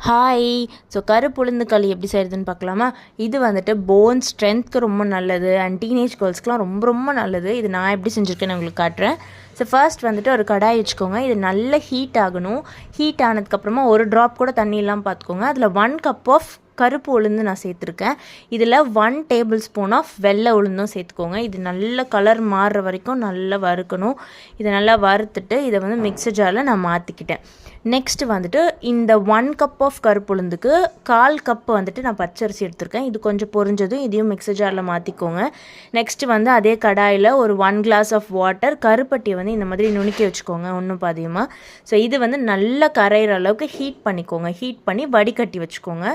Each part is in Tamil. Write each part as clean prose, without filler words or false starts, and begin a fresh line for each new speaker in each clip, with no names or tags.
ஹாய். ஸோ கருப்பு உளுந்து களி எப்படி செய்கிறதுன்னு பார்க்கலாமா? இது வந்துட்டு போன் ஸ்ட்ரென்த்க்கு ரொம்ப நல்லது அண்ட் டீனேஜ் கேர்ள்ஸ்க்குலாம் ரொம்ப ரொம்ப நல்லது. இது நான் எப்படி செஞ்சுருக்கேன்னு உங்களுக்கு காட்டுறேன். ஸோ ஃபர்ஸ்ட் வந்துட்டு ஒரு கடாய் வச்சுக்கோங்க. இது நல்ல ஹீட் ஆகணும். ஹீட் ஆனதுக்கப்புறமா ஒரு ட்ராப் கூட தண்ணி இல்லாமல் பார்த்துக்கோங்க. அதில் 1 கப் ஆஃப் கருப்பு உளுந்து நான் சேர்த்துருக்கேன். இதில் 1 டேபிள் ஸ்பூன் ஆஃப் வெள்ளை உளுந்தும் சேர்த்துக்கோங்க. இது நல்ல கலர் மாறுற வரைக்கும் நல்லா வறுக்கணும். இதை நல்லா வறுத்துட்டு இதை வந்து மிக்சர் ஜாரில் நான் மாற்றிக்கிட்டேன். நெக்ஸ்ட் வந்துட்டு இந்த 1 கப் ஆஃப் கருப்பு உளுந்துக்கு 1/4 கப் வந்துட்டு நான் பச்சரிசி எடுத்திருக்கேன். இது கொஞ்சம் பொரிஞ்சதும் இதையும் மிக்சர் ஜாரில் மாற்றிக்கோங்க. நெக்ஸ்ட் வந்து அதே கடாயில் ஒரு 1 கிளாஸ் ஆஃப் வாட்டர், கருப்பட்டியை வந்து இந்த மாதிரி நுணுக்கி வச்சுக்கோங்க ஒன்றும் பாதியமாக. ஸோ இது வந்து நல்லா கரையிற அளவுக்கு ஹீட் பண்ணிக்கோங்க. ஹீட் பண்ணி வடிகட்டி வச்சுக்கோங்க.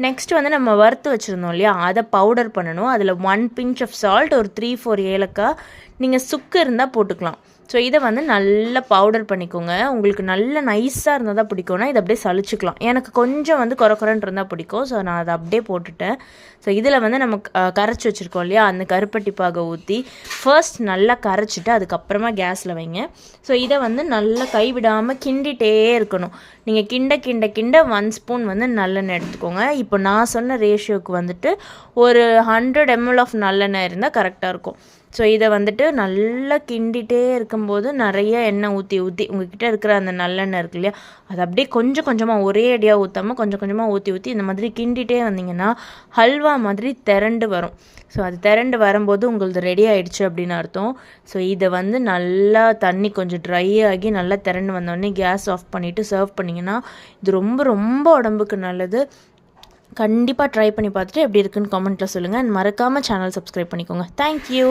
நெக்ஸ்ட் வந்து நம்ம வறுத்து வச்சுருந்தோம் இல்லையா, அதை பவுடர் பண்ணணும். அதில் 1 பிஞ்ச் ஆஃப் சால்ட், ஒரு 3-4 ஏலக்காய், நீங்கள் சுக்கு இருந்தால் போட்டுக்கலாம். ஸோ இதை வந்து நல்லா பவுடர் பண்ணிக்கோங்க. உங்களுக்கு நல்ல நைஸாக இருந்தால் தான் பிடிக்கும்னா இதை அப்படியே சளிச்சிக்கலாம். எனக்கு கொஞ்சம் வந்து குறக்குறன்னு இருந்தால் பிடிக்கும். ஸோ நான் அதை அப்படியே போட்டுட்டேன். ஸோ இதில் வந்து நம்ம கரைச்சி வச்சுருக்கோம் இல்லையா, அந்த கருப்பட்டி பாகை ஊற்றி ஃபர்ஸ்ட் நல்லா கரைச்சிட்டு அதுக்கப்புறமா கேஸில் வைங்க. ஸோ இதை வந்து நல்லா கைவிடாமல் கிண்டிகிட்டே இருக்கணும். நீங்கள் கிண்ட 1 ஸ்பூன் வந்து நல்லெண்ணெய் எடுத்துக்கோங்க. இப்போ நான் சொன்ன ரேஷியோவுக்கு வந்துட்டு ஒரு 100 ml ஆஃப் நல்லெண்ணெய் இருந்தால் கரெக்டாக இருக்கும். ஸோ இதை வந்துட்டு நல்லா கிண்டிகிட்டே இருக்கும்போது நிறைய எண்ணெய் ஊற்றி உங்கள்கிட்ட இருக்கிற அந்த நல்லெண்ணெய் இருக்கு இல்லையா, அது அப்படியே கொஞ்சம் கொஞ்சமாக ஒரே அடியாக ஊற்றாமல் கொஞ்சம் கொஞ்சமாக ஊற்றி இந்த மாதிரி கிண்டிகிட்டே வந்தீங்கன்னா ஹல்வா மாதிரி திரண்டு வரும். ஸோ அது திரண்டு வரும்போது உங்களுக்கு ரெடி ஆகிடுச்சு அப்படின்னு அர்த்தம். ஸோ இதை வந்து நல்லா தண்ணி கொஞ்சம் ட்ரை ஆகி நல்லா திரண்டு வந்தோடனே கேஸ் ஆஃப் பண்ணிவிட்டு சர்வ் பண்ணிங்கன்னா இது ரொம்ப ரொம்ப உடம்புக்கு நல்லது. கண்டிப்பாக ட்ரை பண்ணி பார்த்துட்டு எப்படி இருக்குன்னு கமெண்ட்டில் சொல்லுங்கள். அண்ட் மறக்காமல் சேனல் சப்ஸ்கிரைப் பண்ணிக்கோங்க. தேங்க்யூ.